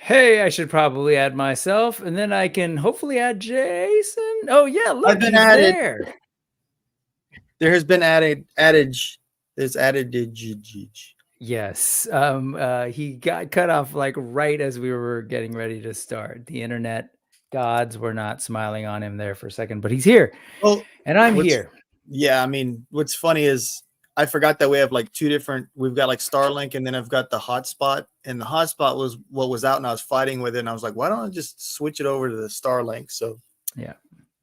Hey, I should probably add myself, and then I can hopefully add Jason. Oh yeah, I've look, been he's added. there. There has been adage. There's adage. Yes. He got cut off like right as we were getting ready to start. The internet gods were not smiling on him there for a second, but he's here. Well, And I'm here. yeah, I mean, what's funny is I forgot that we have like two different. We've got like Starlink, and then I've got the hotspot. And the hotspot was what was out, and I was fighting with it. And I was like, why don't I just switch it over to the Starlink? So Yeah,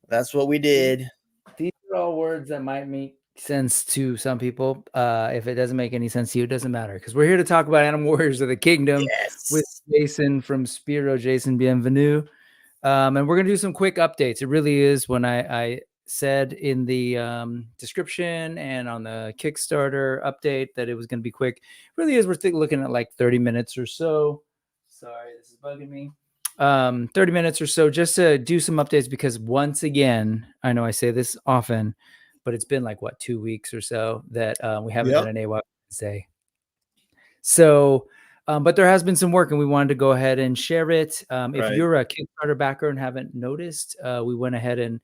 that's what we did. these are all words that might make sense to some people. If it doesn't make any sense to you, it doesn't matter because we're here to talk about Animal Warriors of the Kingdom with Yes. Jason from Spiro. Jason, bienvenue. And we're gonna do some quick updates. It really is when I said in the description and on the Kickstarter update that it was going to be quick. It really is. We're looking at like 30 minutes or so. Sorry, this is bugging me. 30 minutes or so just to do some updates because once again, I know I say this often, but it's been like 2 weeks or so that we haven't done an AWOK Wednesday. So, but there has been some work and we wanted to go ahead and share it. If you're a Kickstarter backer and haven't noticed, we went ahead and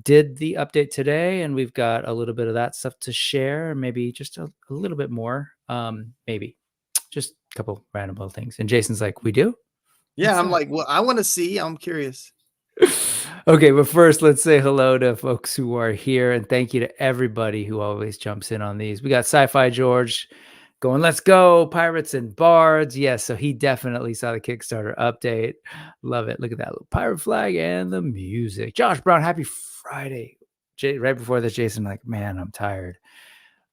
did the update today, and we've got a little bit of that stuff to share, maybe just a little bit more, maybe just a couple random little things. And Jason's like, we do? Yeah, I'm like, well, I want to see. I'm curious. Okay, but first, let's say hello to folks who are here, and thank you to everybody who always jumps in on these. We got Sci-Fi George going, let's go, Pirates and Bards. Yes, so he definitely saw the Kickstarter update. Love it. Look at that little pirate flag and the music. Josh Brown, happy Friday. Right before this, Jason, like, man, I'm tired.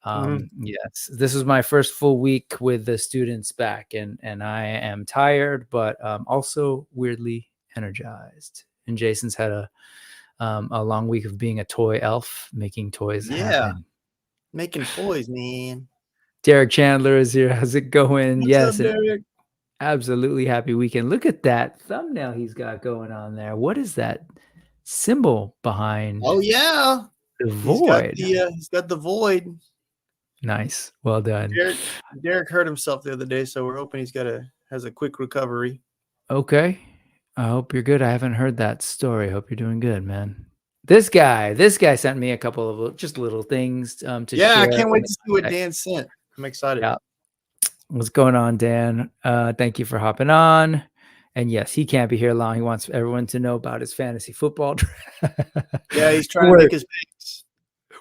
Yes, this was my first full week with the students back, and I am tired, but also weirdly energized. And Jason's had a long week of being a toy elf, making toys happen. Making toys, man. Derek Chandler is here. How's it going? What's Yes, up, Derek? absolutely happy weekend. Look at that thumbnail he's got going on there. What is that symbol behind? Oh yeah, the void. He's got the void. Nice, well done. Derek hurt himself the other day, so we're hoping has a quick recovery. Okay, I hope you're good. I haven't heard that story. Hope you're doing good, man. This guy sent me a couple of just little things to share. I can't wait to see what Dan sent. I'm excited. Yeah. What's going on, Dan? Thank you for hopping on. And yes, he can't be here long. He wants everyone to know about his fantasy football draft. Yeah, he's trying to make his picks.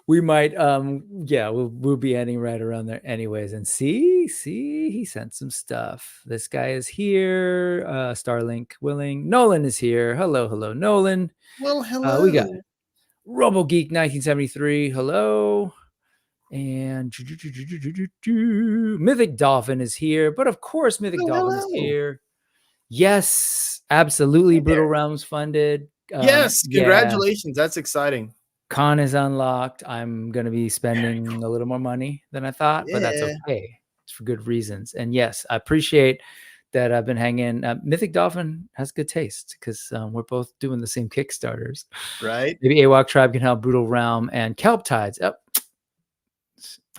We might, we'll be ending right around there anyways. And see, he sent some stuff. This guy is here. Starlink willing. Nolan is here. Hello, Nolan. Well, hello. We got RoboGeek 1973. Hello. And Mythic Dolphin is here. But of course, Mythic Dolphin is here. Yes, absolutely. Brutal Realms funded. Yes, congratulations. That's exciting. Con is unlocked. I'm going to be spending a little more money than I thought, but that's okay. It's for good reasons. And yes, I appreciate that I've been hanging. Mythic Dolphin has good taste because we're both doing the same Kickstarters. Right. Maybe AWOK Tribe can help Brutal Realm and Kelp Tides. Oh,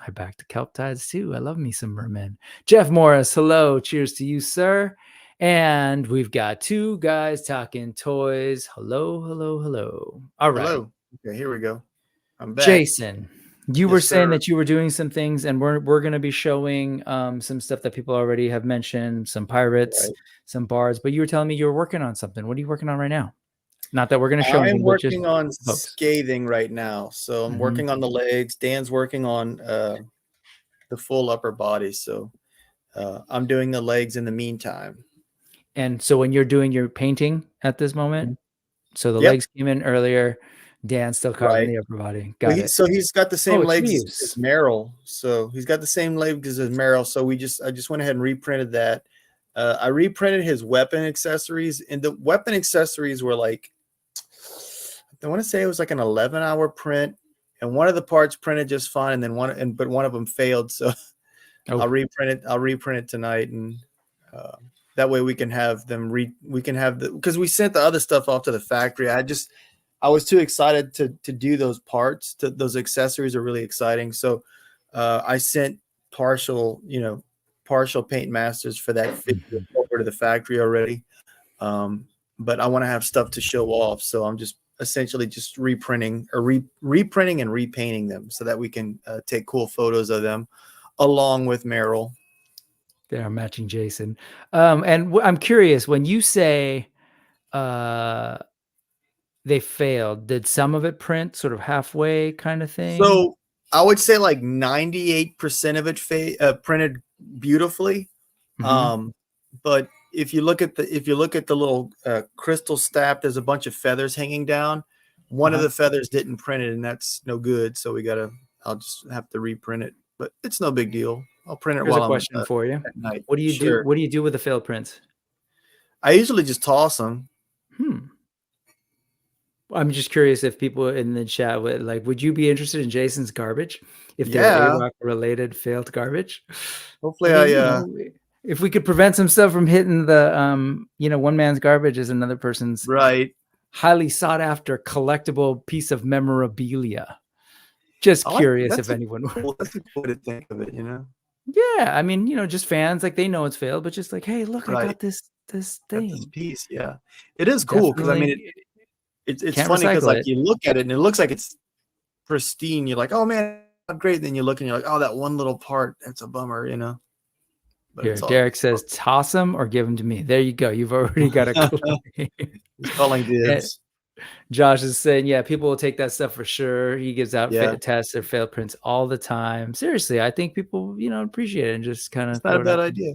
I back to Kelp Tides too. I love me some mermen. Jeff Morris, hello. Cheers to you, sir. And we've got two guys talking toys. Hello. All right. Hello. Okay, here we go. I'm back. Jason, you were saying that you were doing some things, and we're going to be showing some stuff that people already have mentioned, some pirates, some bards, but you were telling me you were working on something. What are you working on right now? Not that we're going to show anything. I'm working on scathing right now. So I'm working on the legs. Dan's working on the full upper body. So I'm doing the legs in the meantime. And so when you're doing your painting at this moment, so the legs came in earlier, Dan's still carving the upper body. Got it. So he's got the same legs as Meryl. So he's got the same legs as Meryl. So I just went ahead and reprinted that. I reprinted his weapon accessories, and the weapon accessories were like, I want to say it was like an 11-hour print, and one of the parts printed just fine, and then but one of them failed. So I'll reprint it tonight, and that way we can have them because we sent the other stuff off to the factory. I was too excited to do those parts. Those accessories are really exciting. So I sent partial, partial paint masters for that figure over to the factory already. But I want to have stuff to show off, so I'm just essentially just reprinting and repainting them so that we can take cool photos of them along with Merrill. They are matching Jason. And I'm curious, when you say they failed, did some of it print sort of halfway kind of thing? So I would say like 98% of it printed beautifully. But if you look at the little crystal staff, there's a bunch of feathers hanging down. One of the feathers didn't print it, and that's no good. So I'll just have to reprint it, but it's no big deal. I'll print it Here's while a question for you. at night. What do you do? What do you do with the failed prints? I usually just toss them. I'm just curious if people in the chat would you be interested in Jason's garbage if they're AWOK related failed garbage? Hopefully, if we could prevent some stuff from hitting the one man's garbage is another person's highly sought after collectible piece of memorabilia. Just curious if anyone. That's a good way to think of it, Yeah, I mean, just fans, like, they know it's failed, but just like, hey, look, I got this thing. This piece, it is cool because I mean it's funny because like you look at it and it looks like it's pristine. You're like, oh man, great. Then you look and you're like, oh, that one little part, that's a bummer, But here, Derek says, toss them or give them to me. There you go. You've already got a clue. He's calling dibs. Josh is saying, yeah, people will take that stuff for sure. He gives out tests or failed prints all the time. Seriously, I think people, appreciate it and just kind of. It's not a bad idea.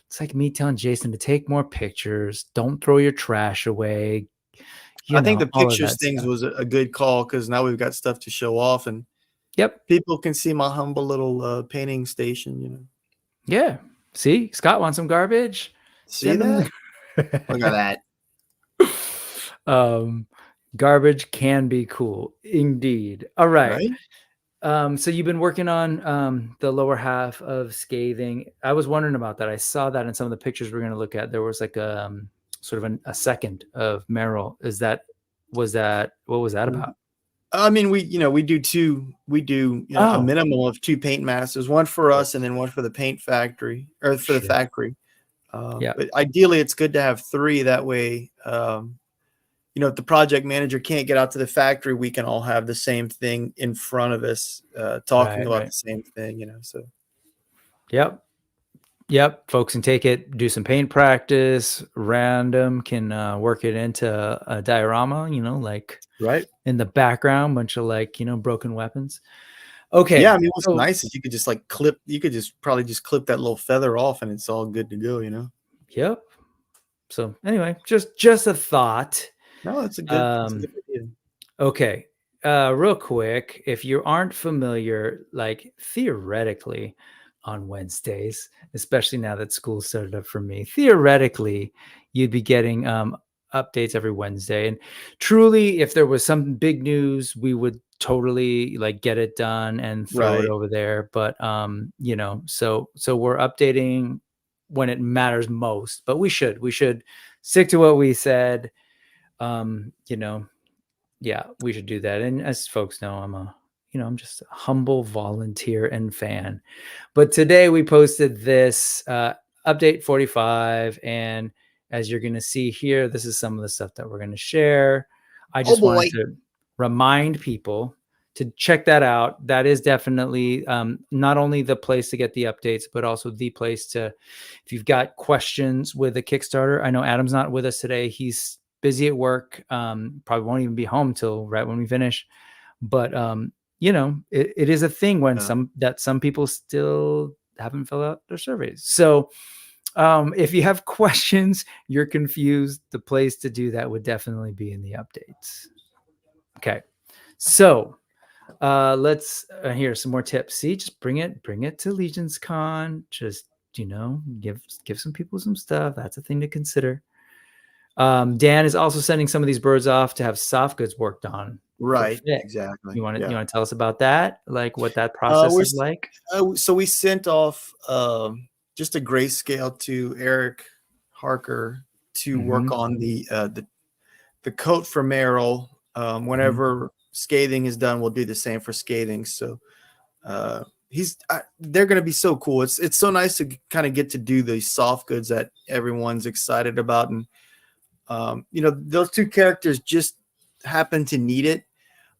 It's like me telling Jason to take more pictures. Don't throw your trash away. I think the pictures things was a good call because now we've got stuff to show off, and people can see my humble little painting station. Yeah. See, Scott wants some garbage. See that? Look at that. Garbage can be cool, indeed. All right. So you've been working on the lower half of Scathing. I was wondering about that. I saw that in some of the pictures we're going to look at. There was like sort of a second of Merrill. What was that about? I mean, we do a minimum of 2 paint masters, one for us and then one for the paint factory or for the factory. But ideally it's good to have 3. That way, if the project manager can't get out to the factory, we can all have the same thing in front of us, talking about the same thing, so. Yep. Folks can take it, do some paint practice, random can work it into a diorama, like in the background, bunch of broken weapons. Okay. Yeah, I mean, what's nice is you could just probably clip that little feather off and it's all good to go, Yep. So anyway, just a thought. No, that's a good idea. Okay. Real quick, if you aren't familiar, theoretically on Wednesdays, especially now that school started up for me, theoretically, you'd be getting updates every Wednesday. And truly, if there was some big news, we would totally get it done and throw it over there. But so we're updating when it matters most, but we should stick to what we said. We should do that. And as folks know, I'm just a humble volunteer and fan. But today we posted this update 45. And as you're going to see here, this is some of the stuff that we're going to share. I just wanted to remind people to check that out. That is definitely not only the place to get the updates, but also the place to, if you've got questions with the Kickstarter. I know Adam's not with us today. He's busy at work. Probably won't even be home till right when we finish. But it is a thing when some people still haven't filled out their surveys. So if you have questions, you're confused, the place to do that would definitely be in the updates. Okay. So let's hear some more tips. See, just bring it to Legions Con. Just, give some people some stuff. That's a thing to consider. Dan is also sending some of these birds off to have soft goods worked on. Right. Exactly. You want to tell us about that? Like what that process is like? So we sent off just a grayscale to Eric Harker to work on the coat for Merrill. Whenever Scathing is done, we'll do the same for Scathing. So they're going to be so cool. It's so nice to kind of get to do these soft goods that everyone's excited about. And, those two characters just happen to need it,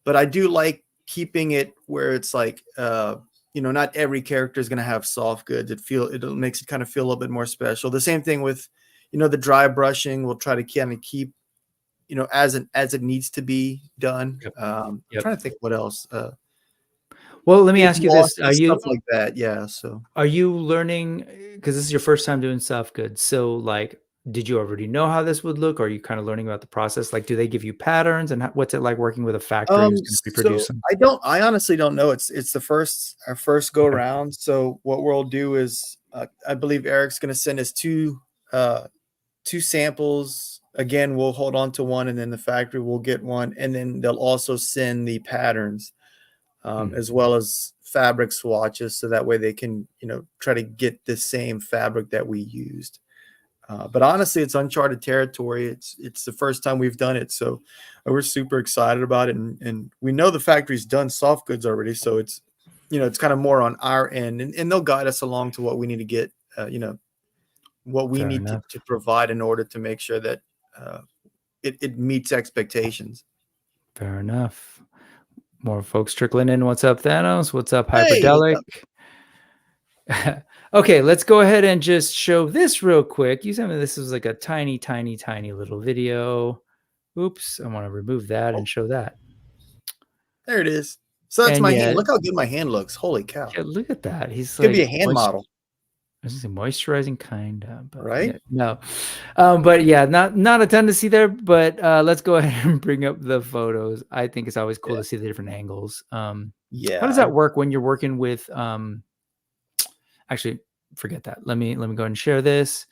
but I do like keeping it where it's like, not every character is going to have soft goods. It makes it kind of feel a little bit more special. The same thing with, the dry brushing. We'll try to kind of keep, as it needs to be done. Yep. I'm trying to think what else. Well, let me ask you this: stuff like that? Yeah. So, are you learning, because this is your first time doing soft goods? So, like, did you already know how this would look, or are you kind of learning about the process? Like, do they give you patterns, and what's it like working with a factory who's going to be producing? I honestly don't know. It's our first go around. So what we'll do is, I believe Eric's going to send us two samples. Again, we'll hold on to one, and then the factory will get one, and then they'll also send the patterns, as well as fabric swatches, so that way they can, try to get the same fabric that we used. But honestly, it's uncharted territory. It's the first time we've done it, so we're super excited about it, and we know the factory's done soft goods already, so it's it's kind of more on our end, and they'll guide us along to what we need to get, what we need to provide in order to make sure that it meets expectations. Fair enough. More folks trickling in. What's up, Thanos? What's up, Hyperdelic? Hey, okay, let's go ahead and just show this real quick. You said this was like a tiny, tiny, tiny little video. Oops, I want to remove that and show that. There it is. So that's my hand. Look how good my hand looks. Holy cow. Yeah, look at that. He's could be a hand model. I was gonna say moisturizing kind of, but right? Yeah, no. But yeah, not a ton to see there, but let's go ahead and bring up the photos. I think it's always cool to see the different angles. Yeah. How does that work when you're working with actually forget that. Let me go ahead and share this.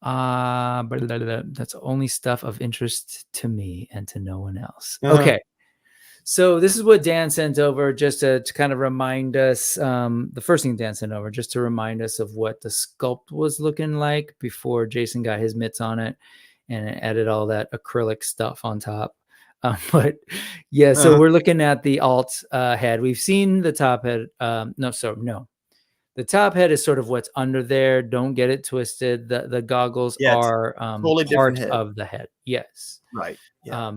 But that's only stuff of interest to me and to no one else. Okay. So this is what Dan sent over, just to kind of remind us, the first thing Dan sent over, just to remind us of what the sculpt was looking like before Jason got his mitts on it and added all that acrylic stuff on top. But yeah, so we're looking at the alt head. We've seen the top head. No. The top head is sort of what's under there. Don't get it twisted. The goggles are totally part of the head. Yes. Right. Yeah.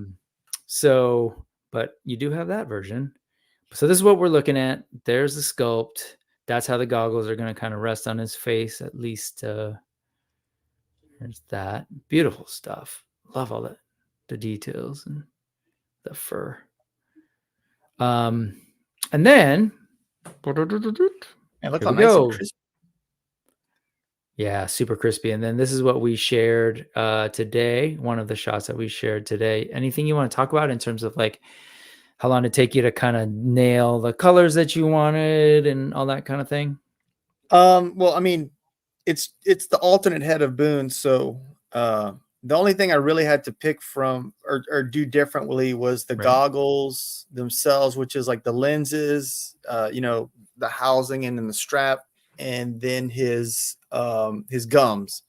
But you do have that version. So this is what we're looking at. There's the sculpt. That's how the goggles are going to kind of rest on his face. At least there's that. Beautiful stuff. Love all the details and the fur. And then and look how nice and crispy. Yeah, super crispy. And then this is what we shared today. One of the shots that we shared today. Anything you want to talk about in terms of like how long it take you to kind of nail the colors that you wanted and all that kind of thing? Well, I mean, it's the alternate head of Boone. So the only thing I really had to pick from or do differently was the goggles themselves, which is like the lenses, the housing and then the strap, and then his gums.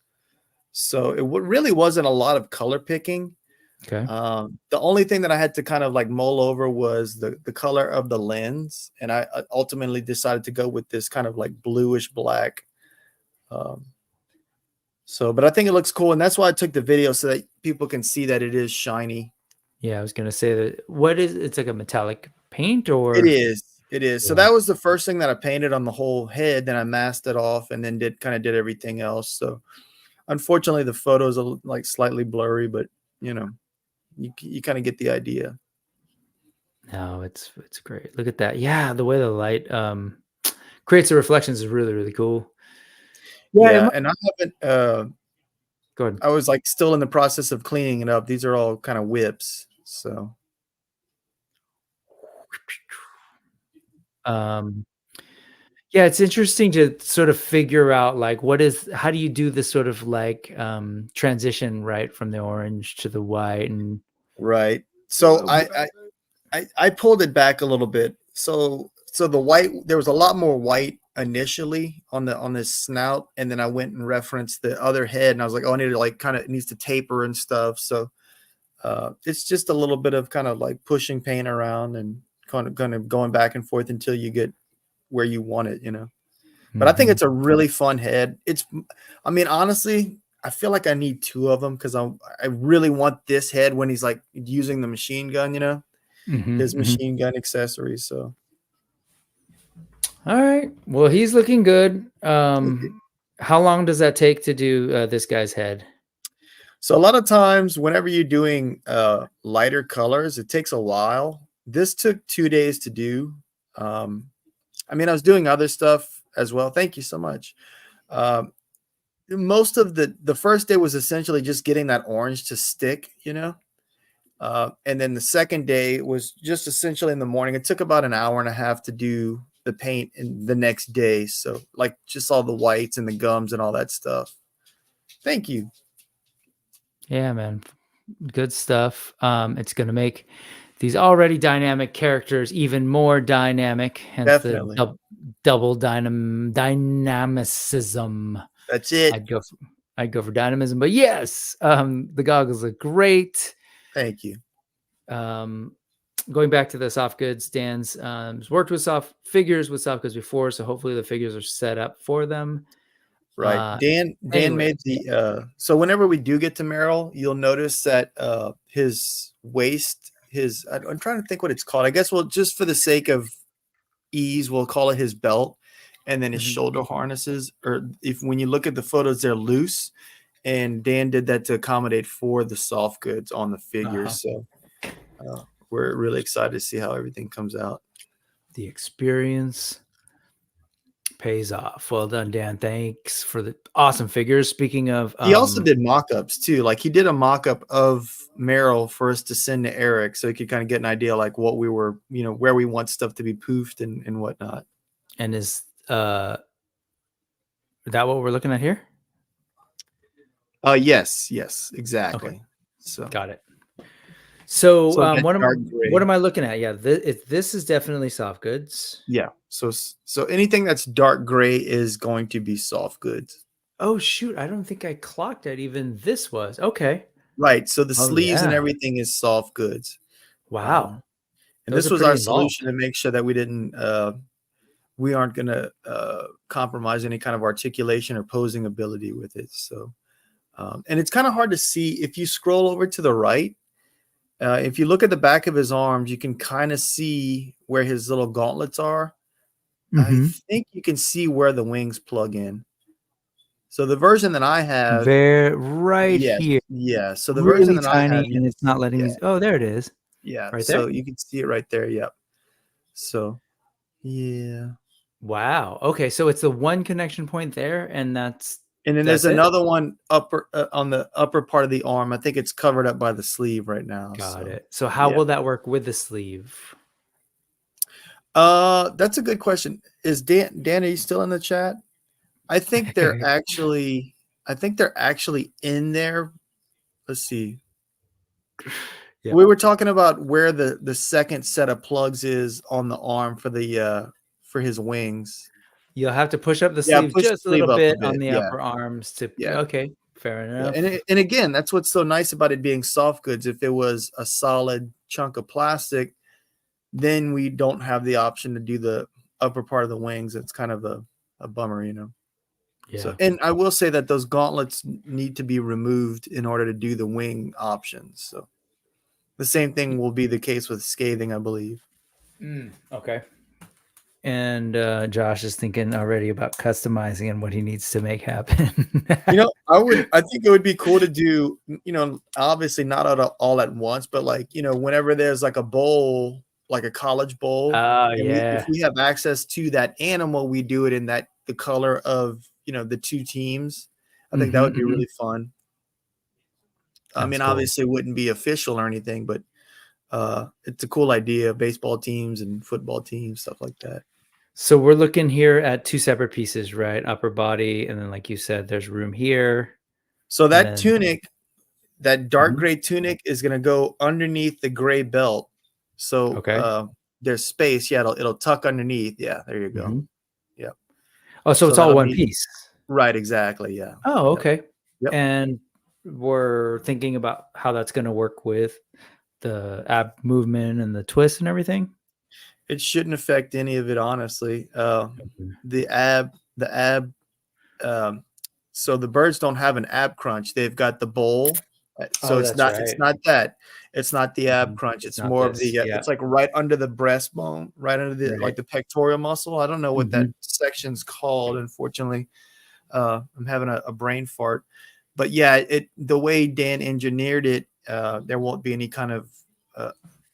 So it really wasn't a lot of color picking. Okay. The only thing that I had to kind of like mull over was the color of the lens, and I ultimately decided to go with this kind of like bluish black. But I think it looks cool, and that's why I took the video so that people can see that it is shiny. Yeah, I was gonna say that. It's like a metallic paint, or it is. Yeah. So that was the first thing that I painted on the whole head. Then I masked it off, and then did everything else. So unfortunately, the photos are like slightly blurry, but you kind of get the idea. No, it's great. Look at that. Yeah, the way the light creates the reflections is really, really cool. Yeah, and I haven't go ahead. I was like still in the process of cleaning it up. These are all kind of whips. So yeah, it's interesting to sort of figure out like how do you do this sort of like transition right from the orange to the white and right. So I pulled it back a little bit. So the white, there was a lot more white initially on this snout, and then I went and referenced the other head, and I was like, oh, I need to like it needs to taper and stuff. So it's just a little bit of kind of like pushing paint around and kind of going back and forth until you get where you want it, you know. But I think it's a really fun head. I mean, honestly, I feel like I need two of them because I really want this head when he's like using the machine gun, you know, his machine gun accessories. So, all right. Well, he's looking good. How long does that take to do this guy's head? so a lot of times, whenever you're doing lighter colors, it takes a while. This took 2 days to do. I mean, I was doing other stuff as well. Thank you so much. Most of the first day was essentially just getting that orange to stick, you know. And then the second day was just essentially in the morning. It took about an hour and a half to do the paint in the next day. So like just all the whites and the gums and all that stuff. Thank you. Yeah, man. Good stuff. It's going to make these already dynamic characters even more dynamic, hence Definitely. the double dynamicism. That's it. I'd go for dynamism, but yes, the goggles look great. Thank you. Going back to the soft goods, Dan's worked with soft goods before, so hopefully the figures are set up for them. Right. Dan made the so whenever we do get to Merrill, you'll notice that his waist, I'm trying to think what it's called. I guess just for the sake of ease, we'll call it his belt, and then his shoulder harnesses, or when you look at the photos, they're loose. And Dan did that to accommodate for the soft goods on the figures. So we're really excited to see how everything comes out. The experience pays off. Well done, Dan. Thanks for the awesome figures. Speaking of, he also did mock-ups too. Like he did a mock-up of Merrill for us to send to Eric, so he could kind of get an idea like what we were, you know, where we want stuff to be poofed and whatnot. And is that what we're looking at here? Yes, exactly. Okay. So got it. So what am I looking at? Yeah, this is definitely soft goods. Yeah. So anything that's dark gray is going to be soft goods. Oh shoot! I don't think I clocked that. Even this was okay. Right. So the sleeves and everything is soft goods. Wow. And this was our solution to make sure that we aren't going to compromise any kind of articulation or posing ability with it. So, and it's kind of hard to see if you scroll over to the right. If you look at the back of his arms, you can kind of see where his little gauntlets are. I think you can see where the wings plug in. So the version that I have, here. Yeah. So the really version that tiny, I have, and it's not letting me. Oh, there it is. Yeah. Right so there. you can see it right there. Yep. So, yeah. Wow. Okay. So it's the one connection point there, and then there's another one upper on the upper part of the arm. I think it's covered up by the sleeve right now. Got it. So how will that work with the sleeve? That's a good question. Is Dan, are you still in the chat? I think they're actually in there. Let's see. Yeah. We were talking about where the second set of plugs is on the arm for his wings. You'll have to push up the sleeve just a little bit on the upper arms to. Yeah. Okay, fair enough. Yeah. And again, that's what's so nice about it being soft goods. If it was a solid chunk of plastic, then we don't have the option to do the upper part of the wings. It's kind of a bummer, you know. Yeah. So, and I will say that those gauntlets need to be removed in order to do the wing options. So the same thing will be the case with scathing, I believe. Okay. And Josh is thinking already about customizing and what he needs to make happen. You know, I think it would be cool to do, you know, obviously not all at once, but like, you know, whenever there's like a bowl, like a college bowl, if we have access to that animal, we do it in the color of, you know, the two teams. I think that would be really fun. I mean, obviously it wouldn't be official or anything, but it's a cool idea. Baseball teams and football teams, stuff like that. So we're looking here at two separate pieces, right? Upper body, and then like you said, there's room here. So that tunic, that dark gray tunic, is going to go underneath the gray belt. So there's space. Yeah, it'll tuck underneath. Yeah, there you go. Yep. Oh, so it's all one piece. Right, exactly. Yeah. Oh, okay. Yep. And we're thinking about how that's going to work with the ab movement and the twist and everything. It shouldn't affect any of it, honestly. The ab. So the birds don't have an ab crunch. They've got the bowl. So Oh, it's that's not. right. It's not that. It's not the ab Mhm. crunch. It's It's not more of this. the. Yeah. It's like right under the breastbone, right under the Right. like the pectoral muscle. I don't know what that Mhm. section's called. Unfortunately, I'm having a brain fart. But yeah, the way Dan engineered it, there won't be any kind of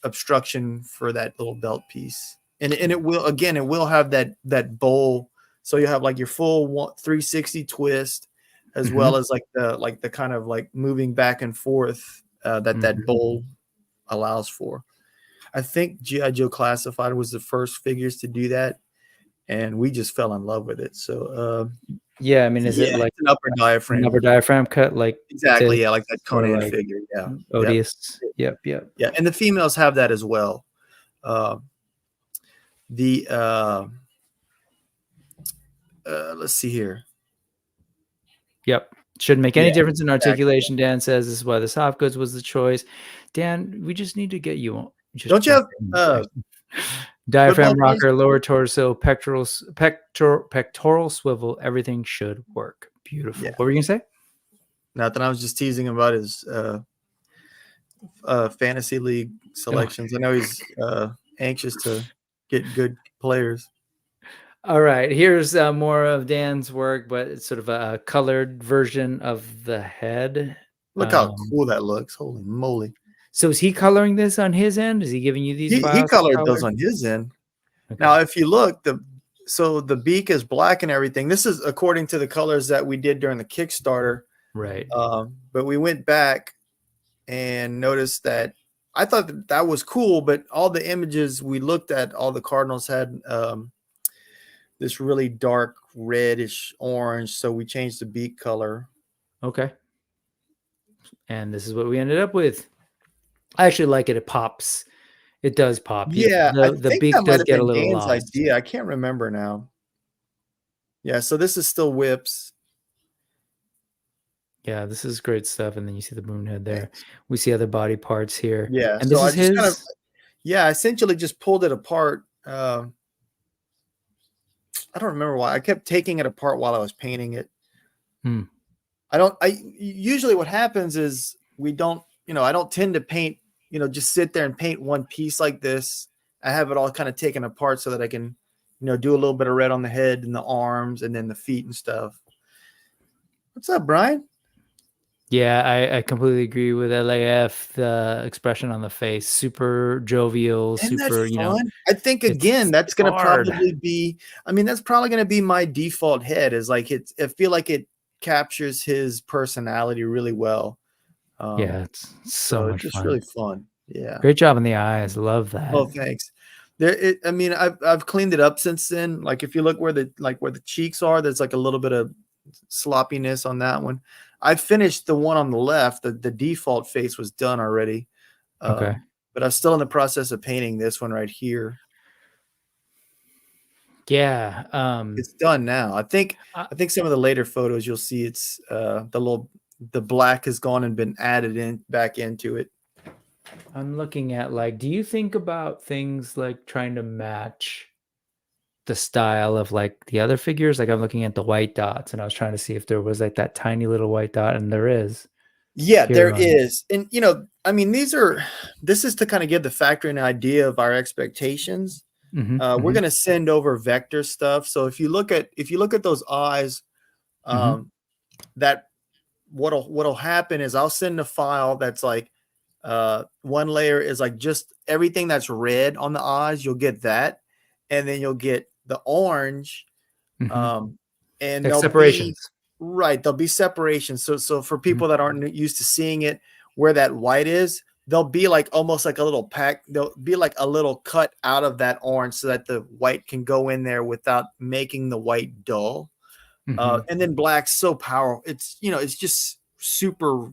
obstruction for that little belt piece, and it will have that bowl, so you have like your full 360 twist, as Mhm. well as like the kind of like moving back and forth that Mhm. bowl allows for. I think GI Joe Classified was the first figures to do that, and we just fell in love with it. So Yeah, I mean, is it yeah, like it's an upper an diaphragm. upper diaphragm cut like Exactly, this, yeah, like that or Conan like figure, yeah. Yep. Odious? Yep, yep. Yeah, and the females have that as well. Uh, the let's see here. Yep. Shouldn't make any Yeah, difference in exactly. articulation. Dan says this is why the soft goods was the choice. Dan, we just need to get you on. Just Don't you have football diaphragm players? rocker, lower torso, pectoral swivel. Everything should work. Beautiful. Yeah. What were you gonna say? Nothing. I was just teasing about his fantasy league selections. I know he's anxious to get good players. All right, here's more of Dan's work, but it's sort of a colored version of the head. Look how cool that looks. Holy moly. So is he coloring this on his end? Is he giving you these He files to colored color? those on his end. Okay. Now, if you look, the beak is black and everything. This is according to the colors that we did during the Kickstarter. Right. But we went back and noticed that I thought that was cool, but all the images we looked at, all the Cardinals had this really dark reddish orange. So we changed the beak color. Okay. And this is what we ended up with. I actually like it. It pops. It does pop. Yeah, I The think beak that might does have get a been little Dan's lost. idea. I can't remember now. Yeah, so this is still whips. Yeah, this is great stuff. And then you see the Boone head there. Thanks. We see other body parts here. Yeah, And so this I is just kind of, his. I essentially just pulled it apart. I don't remember why. I kept taking it apart while I was painting it. I usually what happens is I don't tend to paint, just sit there and paint one piece like this. I have it all kind of taken apart so that I can, do a little bit of red on the head and the arms and then the feet and stuff. What's up, Brian? Yeah, I completely agree with LAF. The expression on the face, super jovial, Isn't that super, fun? I think again, that's going to probably be, that's probably going to be my default head is like, I feel like it captures his personality really well. Yeah, it's so much just fun. really fun. Yeah. Great job on the eyes. Love that. Oh, thanks. I've cleaned it up since then. Like if you look where the cheeks are, there's like a little bit of sloppiness on that one. I finished the one on the left. The default face was done already. Okay. But I'm still in the process of painting this one right here. Yeah. It's done now. I think some of the later photos you'll see it's the black has gone and been added back into it. I'm looking at do you think about things like trying to match the style of like the other figures? Like I'm looking at the white dots and I was trying to see if there was like that tiny little white dot, and there is. Yeah, there is. And this is to kind of give the factory an idea of our expectations. We're going to send over vector stuff. So if you look at those eyes, that what'll happen is I'll send a file that's like one layer is like just everything that's red on the eyes. You'll get that, and then you'll get the orange, and there'll separations. There'll be separations. So for people that aren't used to seeing it, where that white is, there'll be like almost like a little pack. There'll be like a little cut out of that orange so that the white can go in there without making the white dull. And then black's so powerful. It's just super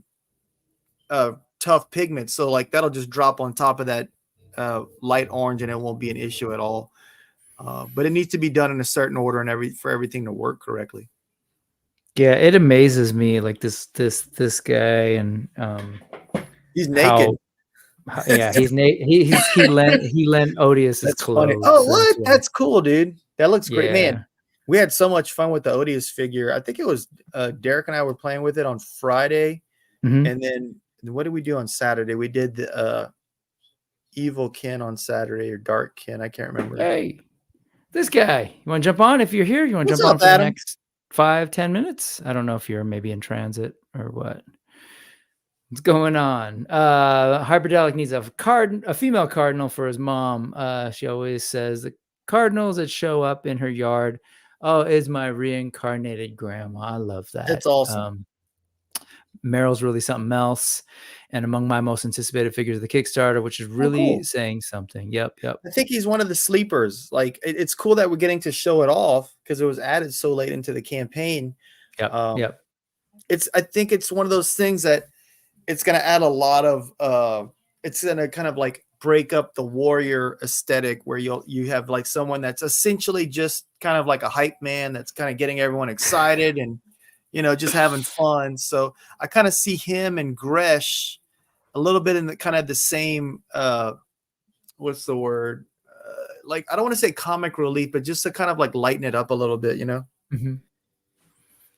tough pigment. So like that'll just drop on top of that light orange and it won't be an issue at all. But it needs to be done in a certain order and for everything to work correctly. Yeah, it amazes me like this guy and he's naked. Yeah, he lent Odious his That's funny. clothes. Oh, That's what? why. That's cool, dude. That looks great, Yeah. man. We had so much fun with the Odious figure. I think it was Derek and I were playing with it on Friday, Mhm. and then what did we do on Saturday? We did the Evil Kin on Saturday, or Dark Kin. I can't remember. Hey, this guy. You want to jump on? If you're here, you want to What's jump on up, for the Adam? next 5-10 minutes? I don't know if you're maybe in transit or what. What's going on? Hyperdelic needs a female cardinal for his mom. She always says the cardinals that show up in her yard. Oh, is my reincarnated grandma. I love that. That's awesome. Meryl's really something else. And among my most anticipated figures of the Kickstarter, which is really cool. saying something. Yep. I think he's one of the sleepers. Like it's cool that we're getting to show it off because it was added so late into the campaign. Yep. I think it's one of those things that it's going to add a lot of it's going to kind of like break up the warrior aesthetic where you have like someone that's essentially just kind of like a hype man that's kind of getting everyone excited and just having fun. So I kind of see him and Gresh a little bit in the kind of the same what's the word, like I don't want to say comic relief, but just to kind of like lighten it up a little bit. Mm-hmm.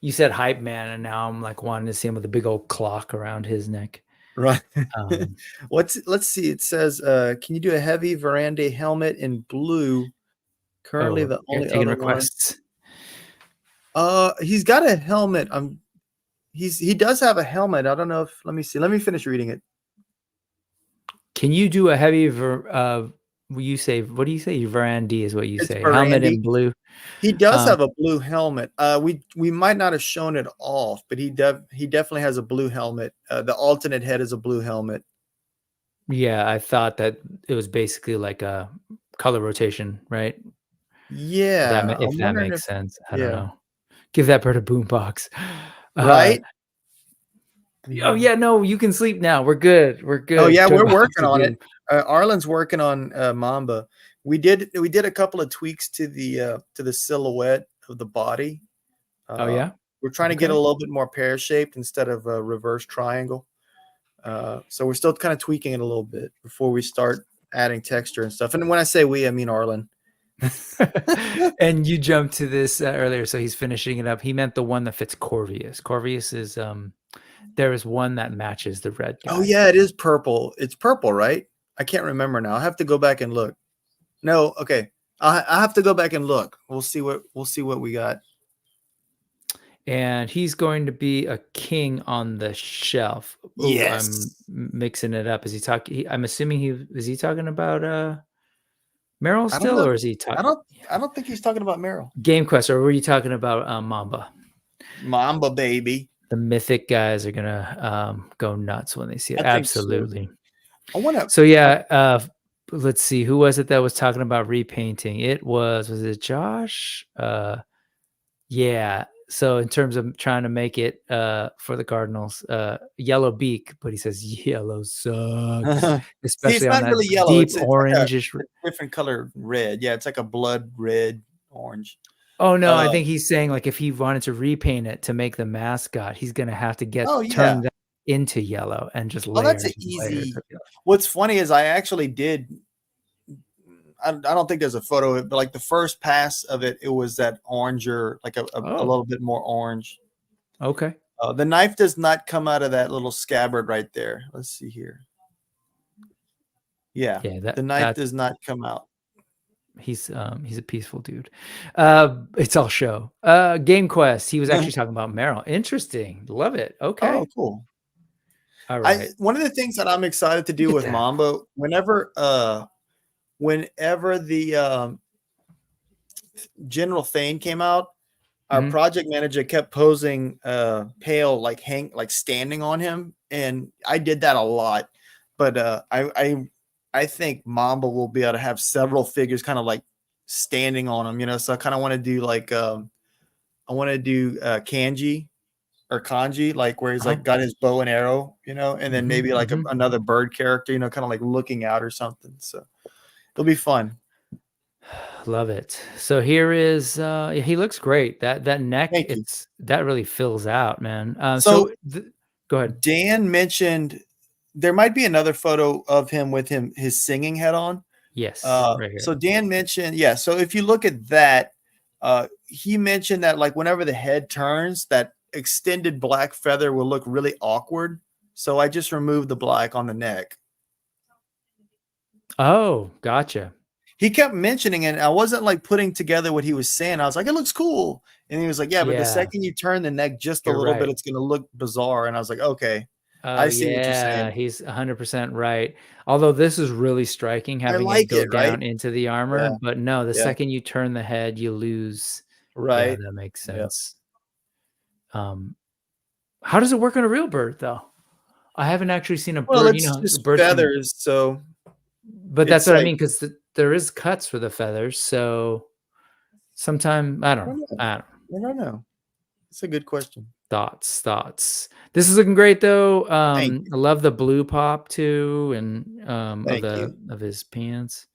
You said hype man, and now I'm like wanting to see him with a big old clock around his neck. Right. Let's see. It says, can you do a heavy veranda helmet in blue? Currently the only other requests. He's got a helmet. He does have a helmet. I don't know if, let me see. Let me finish reading it. Can you do a heavy what do you say? Verandi is what you say. Verandi. Helmet in blue. He does have a blue helmet. We might not have shown it off, but he definitely has a blue helmet. The alternate head is a blue helmet. Yeah, I thought that it was basically like a color rotation, right? Yeah, if that makes sense. I don't yeah. know. Give that bird a boombox. Right? Oh yeah, no, you can sleep now. We're good. Oh yeah, we're working on it. Arlen's working on Mamba. We did a couple of tweaks to the silhouette of the body. Oh yeah, we're trying to get a little bit more pear shaped instead of a reverse triangle. So we're still kind of tweaking it a little bit before we start adding texture and stuff. And when I say we, I mean Arlen. And you jumped to this earlier, so he's finishing it up. He meant the one that fits Corvius. Corvius is there is one that matches the red guy. Oh yeah, it is purple. It's purple, right? I can't remember now. I have to go back and look. No, okay. I have to go back and look. We'll see what we got. And he's going to be a king on the shelf. Ooh, yes. I'm mixing it up. Is he talking? I'm assuming is he talking about Meryl still, or is he talking? I don't think he's talking about Meryl. Game Quest, or were you talking about Mamba? Mamba, baby. The mythic guys are gonna go nuts when they see it. Absolutely. So. I want to. So yeah, let's see. Who was it that was talking about repainting? Was it Josh? Yeah. So in terms of trying to make it for the Cardinals, yellow beak, but he says yellow sucks, especially See, it's not on really that yellow. deep It's orangish, like a different color red. Yeah, it's like a blood red orange. Oh no, I think he's saying like if he wanted to repaint it to make the mascot, he's gonna have to turn that into yellow and just layers. Oh, that's an easy. What's funny is I actually did. I don't think there's a photo of it, but like the first pass of it, it was that oranger, like a little bit more orange. Okay. The knife does not come out of that little scabbard right there. Let's see here. Yeah, the knife does not come out. He's a peaceful dude. It's all show. Game Quest. He was actually talking about Meryl. Interesting. Love it. Okay. Oh, cool. All right. One of the things that I'm excited to do with Mamba, whenever the General Thane came out, our project manager kept posing Pale like standing on him, and I did that a lot. But I think Mamba will be able to have several figures kind of like standing on him, so I kind of want to do like Kanji or Kanji, like where he's like got his bow and arrow, and then maybe like another bird character, kind of like looking out or something. So it'll be fun. Love it. So here is he looks great. That neck, that really fills out, man. So go ahead. Dan mentioned there might be another photo of him with his singing head on. Yes, right here. So Dan mentioned, yeah. So if you look at that, he mentioned that like whenever the head turns, that extended black feather will look really awkward. So I just removed the black on the neck. Oh, gotcha. He kept mentioning it. And I wasn't like putting together what he was saying. I was like, it looks cool. And he was like, yeah, but the second you turn the neck just a You're little right. bit, it's going to look bizarre. And I was like, okay, Oh, I see what you're yeah, saying. he's 100% right. Although this is really striking, I having it like go it, right? down into the armor, Yeah. but no, the Yeah. second you turn the head, you lose. Yeah, Right. that makes Yeah. sense. How does it work on a real bird, though? I haven't actually seen a Well, bird, it's just birds can, feathers. So but that's it's what I like, mean, because there is cuts for the feathers, so sometime, I I don't don't know. know. I don't I don't know. It's a good question. Thoughts. This is looking great though. Thank I love the blue pop too, and Thank you. of his pants.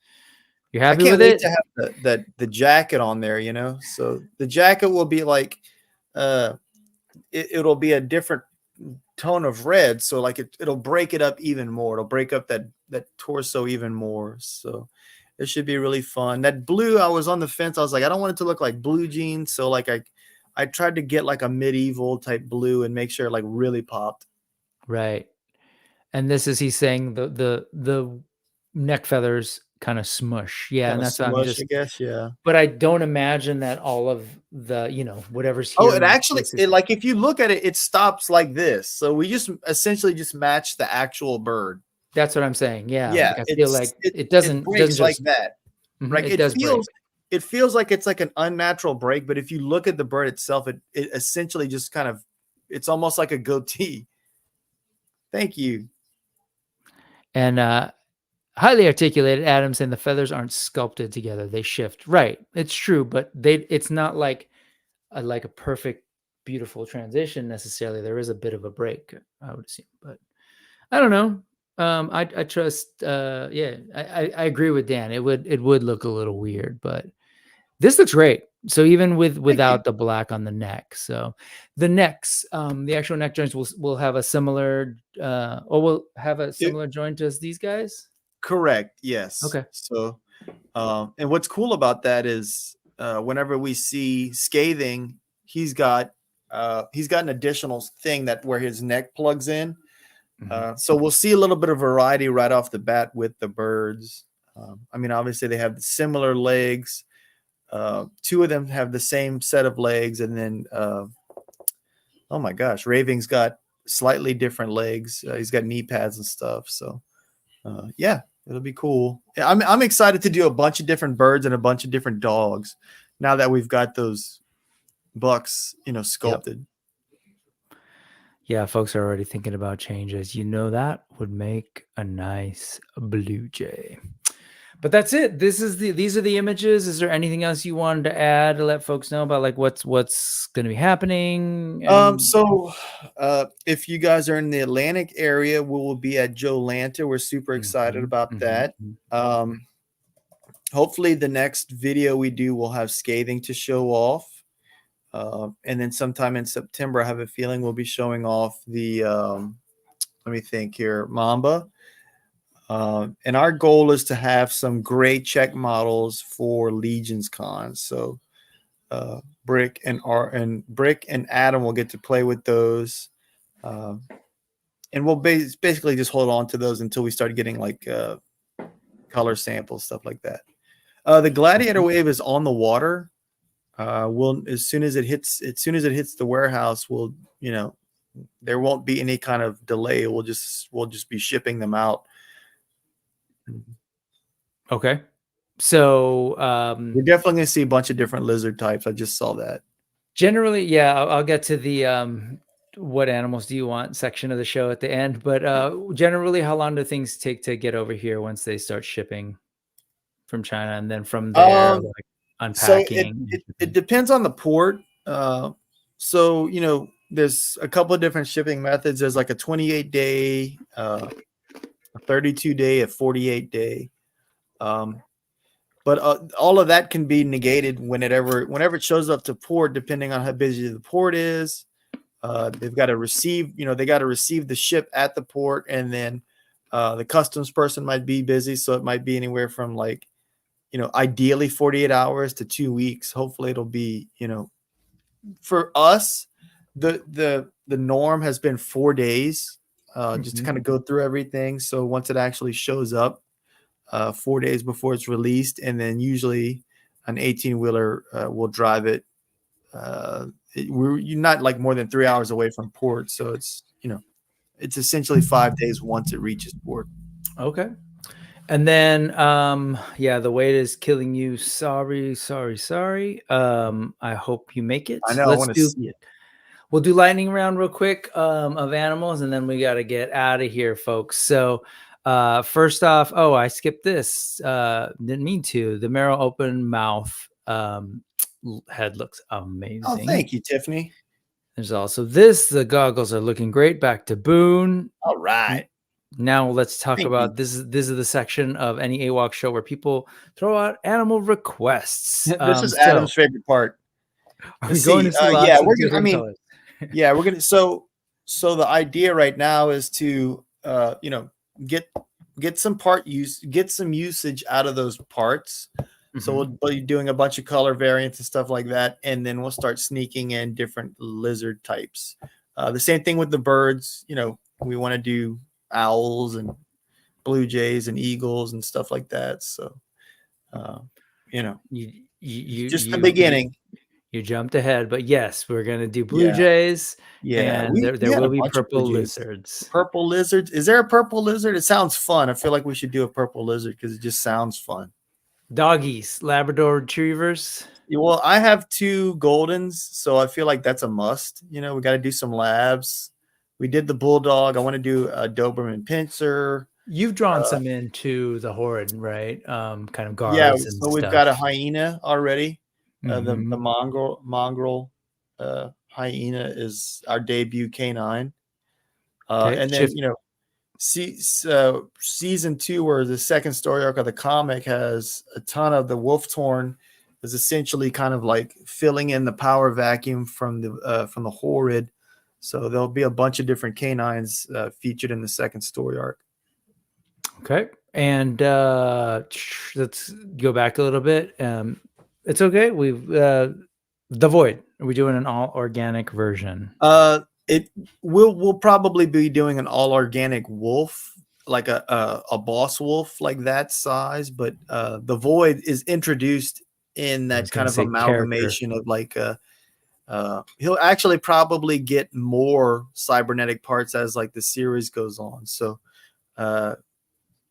You I happy can't with wait it? to have the jacket on there, you know. So the jacket will be like it'll be a different tone of red. So like it'll break it up even more. It'll break up that torso even more. So it should be really fun. That blue, I was on the fence. I was like, I don't want it to look like blue jeans. So like I tried to get like a medieval type blue and make sure it like really popped. Right. And this is he's saying the neck feathers kind of smush. Yeah, Kind and of that's what I'm smush, I just. guess. Yeah. But I don't imagine that all of the whatever's Oh, here it in actually, this is. like if you look at it, it stops like this. So we just essentially just match the actual bird. That's what I'm saying. Yeah, Yeah, like I feel like it it doesn't breaks like just. that. Right? It does break. It feels like it's like an unnatural break, but if you look at the bird itself, it essentially just kind of, it's almost like a goatee. Thank you. And highly articulated Adam saying the feathers aren't sculpted together, they shift. Right, it's true, but it's not like a perfect beautiful transition necessarily. There is a bit of a break, I would assume, but I don't know. I trust. Yeah, I agree with Dan. It would look a little weird, but this looks great. So even Thank you. without the black on the neck, so the necks, the actual neck joints will have a similar, or will have a similar joint as these guys. Correct. Yes. Okay. So, and what's cool about that is whenever we see Scathing, he's got an additional thing that where his neck plugs in. So we'll see a little bit of variety right off the bat with the birds. I mean, obviously they have similar legs. Two of them have the same set of legs, and then oh my gosh, Raving's got slightly different legs. He's got knee pads and stuff. So yeah, it'll be cool. I'm excited to do a bunch of different birds and a bunch of different dogs now that we've got those bucks, sculpted. Yep. Yeah, folks are already thinking about changes. That would make a nice blue jay. But that's it. These are the images. Is there anything else you wanted to add to let folks know about like what's going to be happening? So if you guys are in the Atlantic area, we will be at Joe Lanta. We're super excited about that. Hopefully the next video we do will have Scathing to show off. And then sometime in September, I have a feeling we'll be showing off the let me think here, Mamba. And our goal is to have some great check models for Legions Con. So Brick and Adam will get to play with those. And we'll basically just hold on to those until we start getting like color samples, stuff like that. The Gladiator Wave is on the water. We'll as soon as it hits the warehouse, we'll there won't be any kind of delay. We'll just be shipping them out. Okay. So we're definitely going to see a bunch of different lizard types. I just saw that. Generally, yeah, I'll get to the what animals do you want section of the show at the end. But generally, how long do things take to get over here once they start shipping from China, and then from there, like unpacking? So it depends on the port. So there's a couple of different shipping methods. There's like a 28-day, a 32-day, a 48-day. But all of that can be negated whenever it shows up to port, depending on how busy the port is. They've got to receive, they got to receive the ship at the port, and then The customs person might be busy, so it might be anywhere from like, ideally 48 hours to 2 weeks. Hopefully it'll be, for us, the norm has been 4 days, just to kind of go through everything. So once it actually shows up, 4 days before it's released, and then usually an 18-wheeler will drive it. You're not like more than 3 hours away from port, so it's it's essentially 5 days once it reaches port. Okay. And then the wait is killing you. Sorry. I hope you make it. I know. I want to see it. We'll do lightning round real quick of animals, and then we got to get out of here, folks. So first off, I skipped this. Didn't mean to. The Merrill open mouth head looks amazing. Oh, thank you, Tiffany. There's also this. The goggles are looking great. Back to Boone. All right. Now let's talk about this. This is the section of any AWOK show where people throw out animal requests. This is Adam's favorite part. Are we going to see lots we're gonna. Colors? Yeah, we're gonna. So the idea right now is to get some usage out of those parts. So we'll be doing a bunch of color variants and stuff like that, and then we'll start sneaking in different lizard types. The same thing with the birds. We want to do owls and blue jays and eagles and stuff like that. So, just the beginning. You jumped ahead, but yes, we're gonna do blue jays. Yeah, and there will be purple lizards. Purple lizards. Is there a purple lizard? It sounds fun. I feel like we should do a purple lizard because it just sounds fun. Doggies, Labrador retrievers. Well, I have 2 Goldens, so I feel like that's a must. We got to do some labs. We did the bulldog. I want to do a Doberman Pinscher. You've drawn some into the horde, right? Kind of guards. Yeah, and so we've got a hyena already. The mongrel hyena is our debut canine. And then season 2, or the second story arc of the comic, has a ton of the wolf torn, is essentially kind of like filling in the power vacuum from the horrid. So there'll be a bunch of different canines featured in the second story arc. Okay, and let's go back a little bit. It's okay. We've the Void. Are we doing an all organic version? We'll probably be doing an all organic wolf, like a boss wolf, like that size. But the Void is introduced in that kind of amalgamation of like he'll actually probably get more cybernetic parts as like the series goes on. So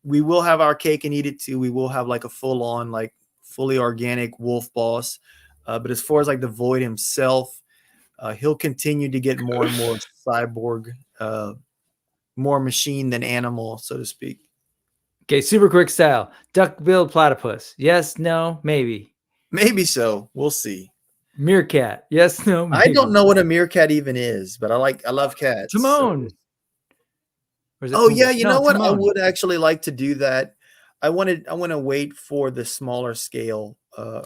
we will have our cake and eat it too. We will have like a full on, like fully organic wolf boss. But as far as like the Void himself, he'll continue to get more and more cyborg, more machine than animal, so to speak. Okay, super quick style. Duck-billed platypus. Yes, no, maybe. Maybe so. We'll see. Meerkat. Yes, no, maybe. I don't know what a meerkat even is, but I love cats. Timon. So. Yeah, you know what? Timon. I would actually like to do that. I want to wait for the smaller scale,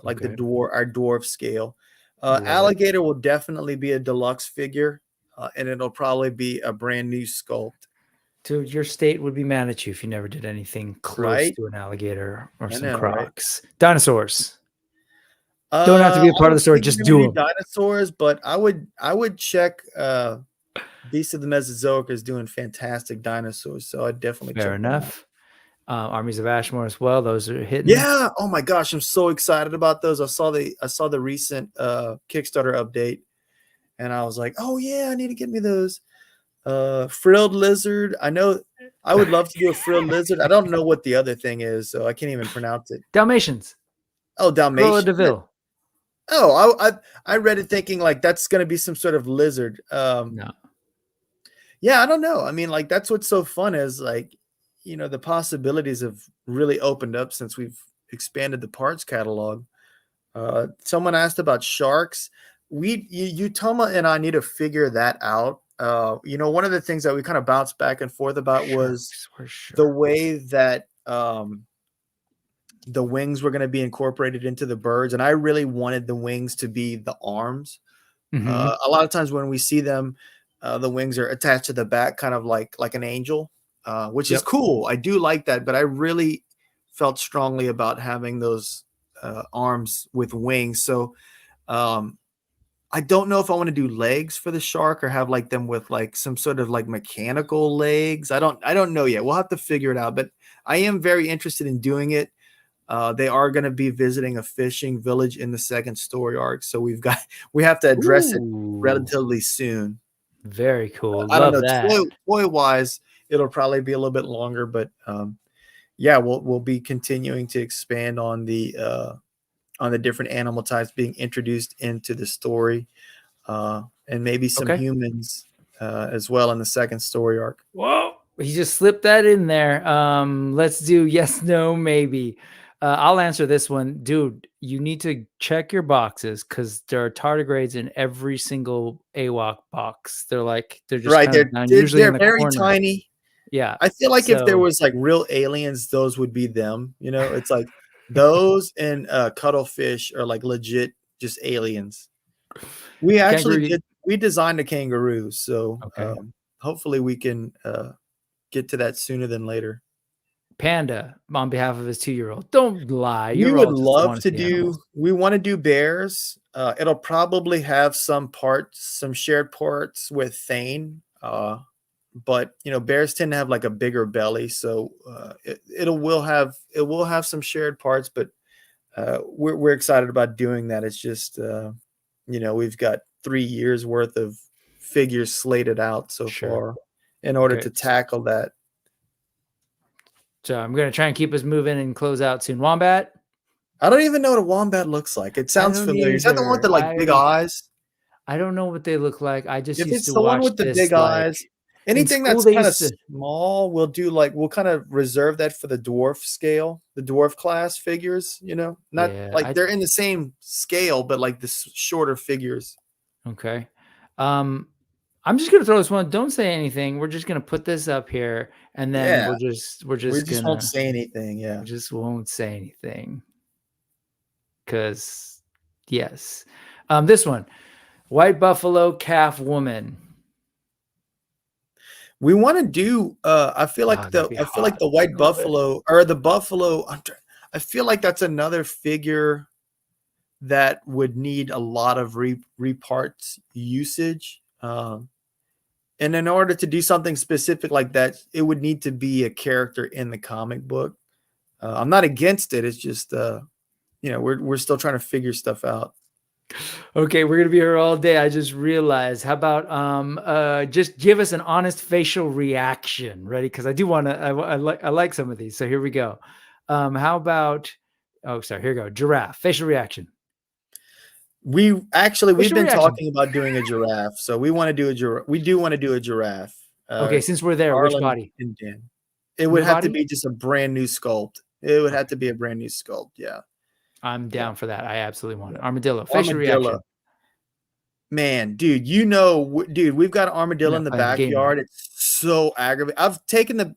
like our dwarf scale. Alligator will definitely be a deluxe figure, and it'll probably be a brand new sculpt. Dude, your state would be mad at you if you never did anything close to an alligator or some crocs. Right? Dinosaurs. Don't have to be a part of the story. Just do them. Dinosaurs, but I would check. Beast of the Mesozoic is doing fantastic dinosaurs, so I'd definitely fair enough. Armies of Ashmore as well. Those are hitting. Yeah. Oh my gosh, I'm so excited about those. I saw the recent Kickstarter update, and I was like, oh yeah, I need to get me those. Frilled lizard. I know I would love to do a frilled lizard. I don't know what the other thing is, so I can't even pronounce it. Dalmatians. Oh, Dalmatians. Deville. Oh, I read it thinking like that's going to be some sort of lizard. No. Yeah, I don't know. I mean, like that's what's so fun is like, the possibilities have really opened up since we've expanded the parts catalog. Someone asked about sharks. Utoma and I need to figure that out. One of the things that we kind of bounced back and forth about was the way that the wings were going to be incorporated into the birds. And I really wanted the wings to be the arms. A lot of times when we see them, the wings are attached to the back, kind of like an angel. which is cool. I do like that, but I really felt strongly about having those arms with wings. So I don't know if I want to do legs for the shark or have like them with like some sort of like mechanical legs. I don't know yet. We'll have to figure it out, but I am very interested in doing it. They are going to be visiting a fishing village in the second story arc, so we have to address it relatively soon. Very cool. I don't Love know. that. Toy wise, it'll probably be a little bit longer, but yeah, we'll be continuing to expand on the different animal types being introduced into the story, and maybe some humans as well in the second story arc. Whoa, he just slipped that in there. Let's do yes, no, maybe. I'll answer this one. Dude, you need to check your boxes because there are tardigrades in every single AWOK box. They're just right. kind of down, usually in the Very corner. tiny. Yeah. I feel like if there was like real aliens, those would be them. You know, it's like those and cuttlefish are like legit just aliens. We actually we designed a kangaroo, so hopefully we can get to that sooner than later. Panda on behalf of his 2-year-old. Don't lie. We would love to do. We want to do bears. It'll probably have some shared parts with Thane. But you know, bears tend to have like a bigger belly, so it will have some shared parts. But we're excited about doing that. It's just you know, we've got 3 years worth of figures slated out so far in order to tackle that. So I'm gonna try and keep us moving and close out soon. Wombat. I don't even know what a wombat looks like. It sounds familiar. Is that the one with the like big eyes? I don't know what they look like. I just if used it's to the watch one with the this, big eyes. Anything that's kind of small, we'll kind of reserve that for the dwarf scale, the dwarf class figures, you know, not they're in the same scale, but like the shorter figures. Okay. I'm just gonna throw this one. Don't say anything. We're just gonna put this up here, and then we're just won't say anything. Yeah, we just won't say anything. Because yes, this one, white buffalo calf woman. We want to do. I feel like the white buffalo or the buffalo. I feel like that's another figure that would need a lot of reparts usage. And in order to do something specific like that, it would need to be a character in the comic book. I'm not against it. It's just, you know, we're still trying to figure stuff out. Okay, we're gonna be here all day. I just realized. How about just give us an honest facial reaction? Ready? Because I do want to. I like some of these. So here we go. How about? Oh, sorry. Here we go. Giraffe facial reaction. We've been talking about doing a giraffe. So we want to do a giraffe. We do want to do a giraffe. Okay, since we're there, which body? It would have to be just a brand new sculpt. It would have to be a brand new sculpt. Yeah. I'm down for that. I absolutely want it. Armadillo. Facial reaction. Man, dude, we've got an armadillo in the backyard. It's so aggravating.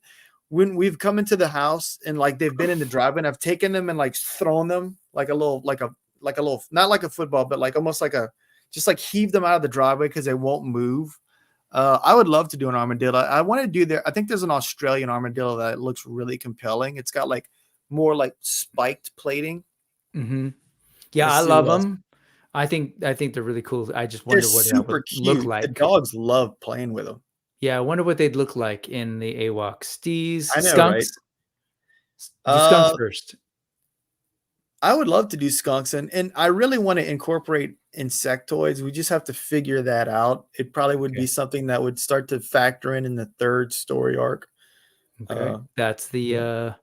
When we've come into the house and like they've been in the driveway, and I've taken them and like thrown them like a little, not like a football, but like almost like just like heave them out of the driveway because they won't move. I would love to do an armadillo. I want to do I think there's an Australian armadillo that looks really compelling. It's got like more like spiked plating. Mm-hmm. Yeah, I love them. I think they're really cool. I just wonder what it would look like. The dogs love playing with them. Yeah, I wonder what they'd look like in the AWOK. Stees, I know, skunks. Right? Do skunks first. I would love to do skunks, and I really want to incorporate insectoids. We just have to figure that out. It probably would be something that would start to factor in the third story arc. Okay, that's the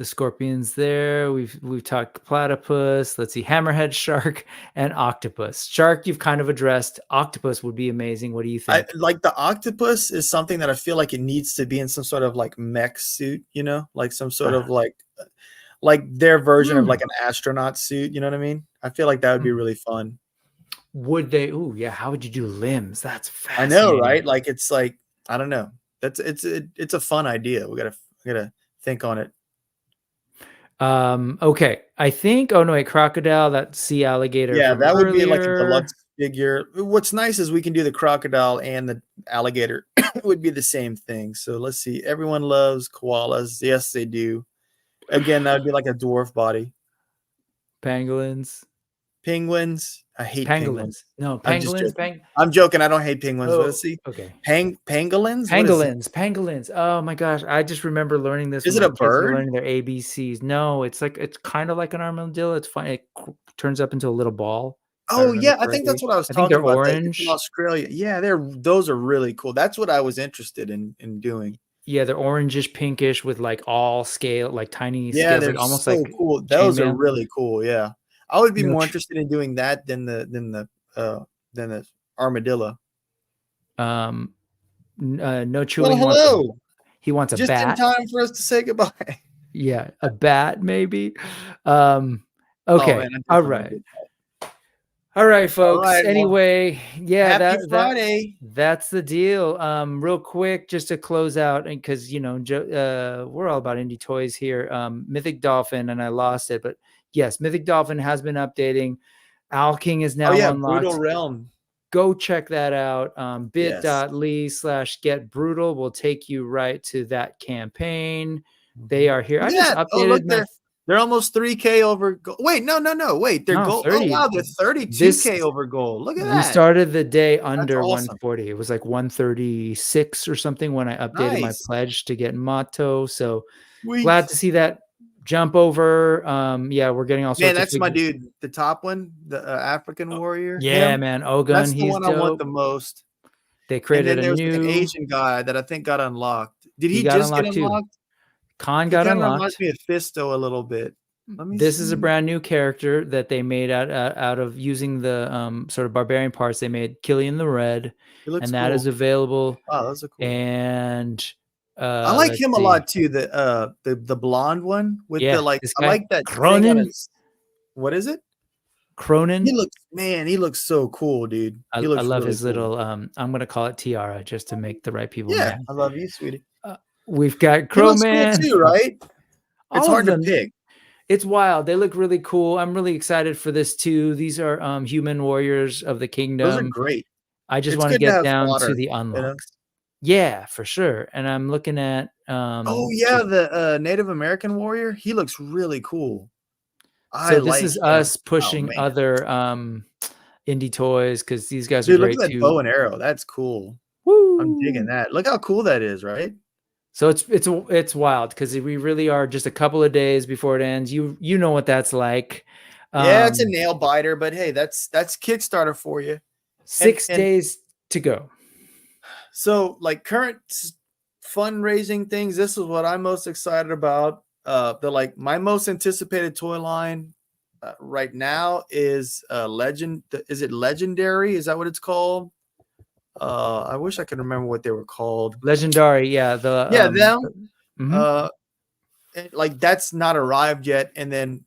scorpions there. We've talked platypus. Let's see, hammerhead shark and octopus. Shark, you've kind of addressed. Octopus would be amazing. What do you think? Like the octopus is something that I feel like it needs to be in some sort of like mech suit, you know, like some sort of like their version of like an astronaut suit. You know what I mean? I feel like that would be really fun. Would they? Oh yeah. How would you do limbs? That's fascinating. I know, right? Like it's like, I don't know. It's a fun idea. We gotta think on it. Okay, I think. Oh no, wait, crocodile. That sea alligator. Yeah, that would be like a deluxe figure. What's nice is we can do the crocodile and the alligator. It would be the same thing. So let's see. Everyone loves koalas. Yes, they do. Again, that would be like a dwarf body. Pangolins. Penguins. I hate penguins. No, I'm just pangolins. joking. I'm joking. I don't hate penguins. Oh, Let's see. okay. Pangolins. What is it? Pangolins. Oh my gosh, I just remember learning this. Is when it my a kids were bird? learning their ABCs. No, it's kind of like an armadillo. It's fine. It turns up into a little ball. Oh yeah, I think that's what I was talking they're about. orange. In Australia. Yeah, those are really cool. That's what I was interested in doing. Yeah, they're orangish, pinkish with like all scale, like tiny Yeah, scales, they're like almost so like cool. Those are chainmail. really cool. Yeah, I would be No more interested in doing that than the armadillo. No chewing. Well, hello. He wants a just bat. in time for us to say goodbye. Yeah, a bat maybe. Okay. Oh, man, All right. All right, folks. All right, anyway, yeah, happy Friday. That's the deal. Real quick, just to close out, and because we're all about indie toys here. Mythic Dolphin, and I lost it, but yes, Mythic Dolphin has been updating. Owl King is now unlocked. Brutal Realm. Go check that out. bit.ly/getbrutal will take you right to that campaign. They are here. I just updated they're almost 3K over goal. Wait, no. Wait, they're goal. Oh wow, they're 32K over goal. Look at that. We started the day under 140. It was like 136 or something when I updated my pledge to get Motto. So glad to see that jump over. Yeah, we're getting all sorts of that's my dude. The top one, the African warrior. Yeah, man. Ogun. That's the one I want the most. They created a new an Asian guy that I think got unlocked. Did he just get unlocked? Khan got unlocked. Reminds me of Fisto a little bit. This is a brand new character that they made out of using the sort of barbarian parts. They made Killian the Red, and that is available. Wow, those are cool. And I like him a lot too. The blonde one with the like. I like that. Cronin. What is it? Cronin. He looks so cool, dude. I love his little. I'm gonna call it tiara just to make the right people. Yeah, I love you, sweetie. We've got Crowman cool too, right? It's hard to pick. It's wild. They look really cool. I'm really excited for this too. These are human warriors of the kingdom. Those are great. I just want to get down to the unlocks. Yeah, for sure. And I'm looking at the Native American warrior. He looks really cool. So this is us pushing other indie toys because these guys are great look at too. That bow and arrow. That's cool. Woo! I'm digging that. Look how cool that is, right? So it's wild because we really are just a couple of days before it ends. You know what that's like. Yeah, it's a nail biter, but hey, that's Kickstarter for you. 6 days to go. So, like current fundraising things, this is what I'm most excited about. My most anticipated toy line right now is Legend. Is it Legendary? Is that what it's called? I wish I could remember what they were called. Legendary, yeah. Them. Like that's not arrived yet, and then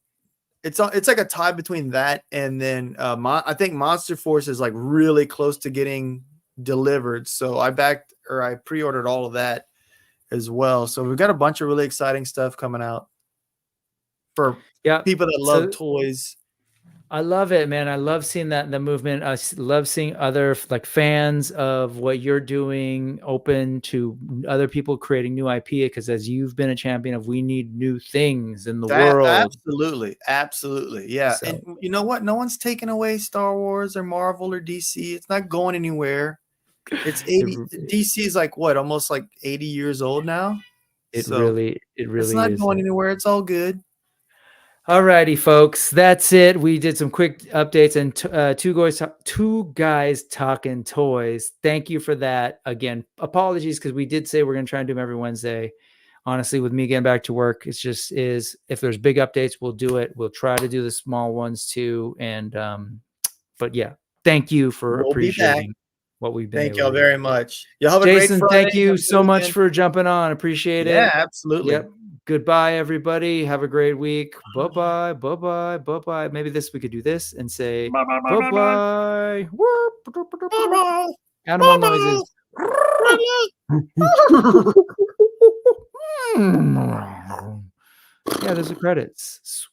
it's like a tie between that and then I think Monster Force is like really close to getting delivered. So I pre-ordered all of that as well. So we've got a bunch of really exciting stuff coming out for people that love toys. I love it, man. I love seeing that in the movement. I love seeing other like fans of what you're doing open to other people creating new IP, because as you've been a champion of, we need new things in the world. Absolutely. Yeah. So, and you know what? No one's taking away Star Wars or Marvel or DC. It's not going anywhere. It's 80. DC is like what? Almost like 80 years old now. It really it's not going anywhere. It's all good. All righty, folks. That's it. We did some quick updates and two guys talking toys. Thank you for that. Again, apologies because we did say we're going to try and do them every Wednesday. Honestly, with me getting back to work, it's just if there's big updates, we'll do it. We'll try to do the small ones too. And but yeah, thank you for appreciating what we've been. Thank y'all very much. Y'all have Jason, a great Friday. Thank you so much for jumping on. Appreciate it. Yeah, absolutely. Yep. Goodbye, everybody. Have a great week. Bye-bye. Bye-bye. Bye-bye. Maybe we could do this and say bye-bye. Animal noises. Yeah, there's the credits. Sweet.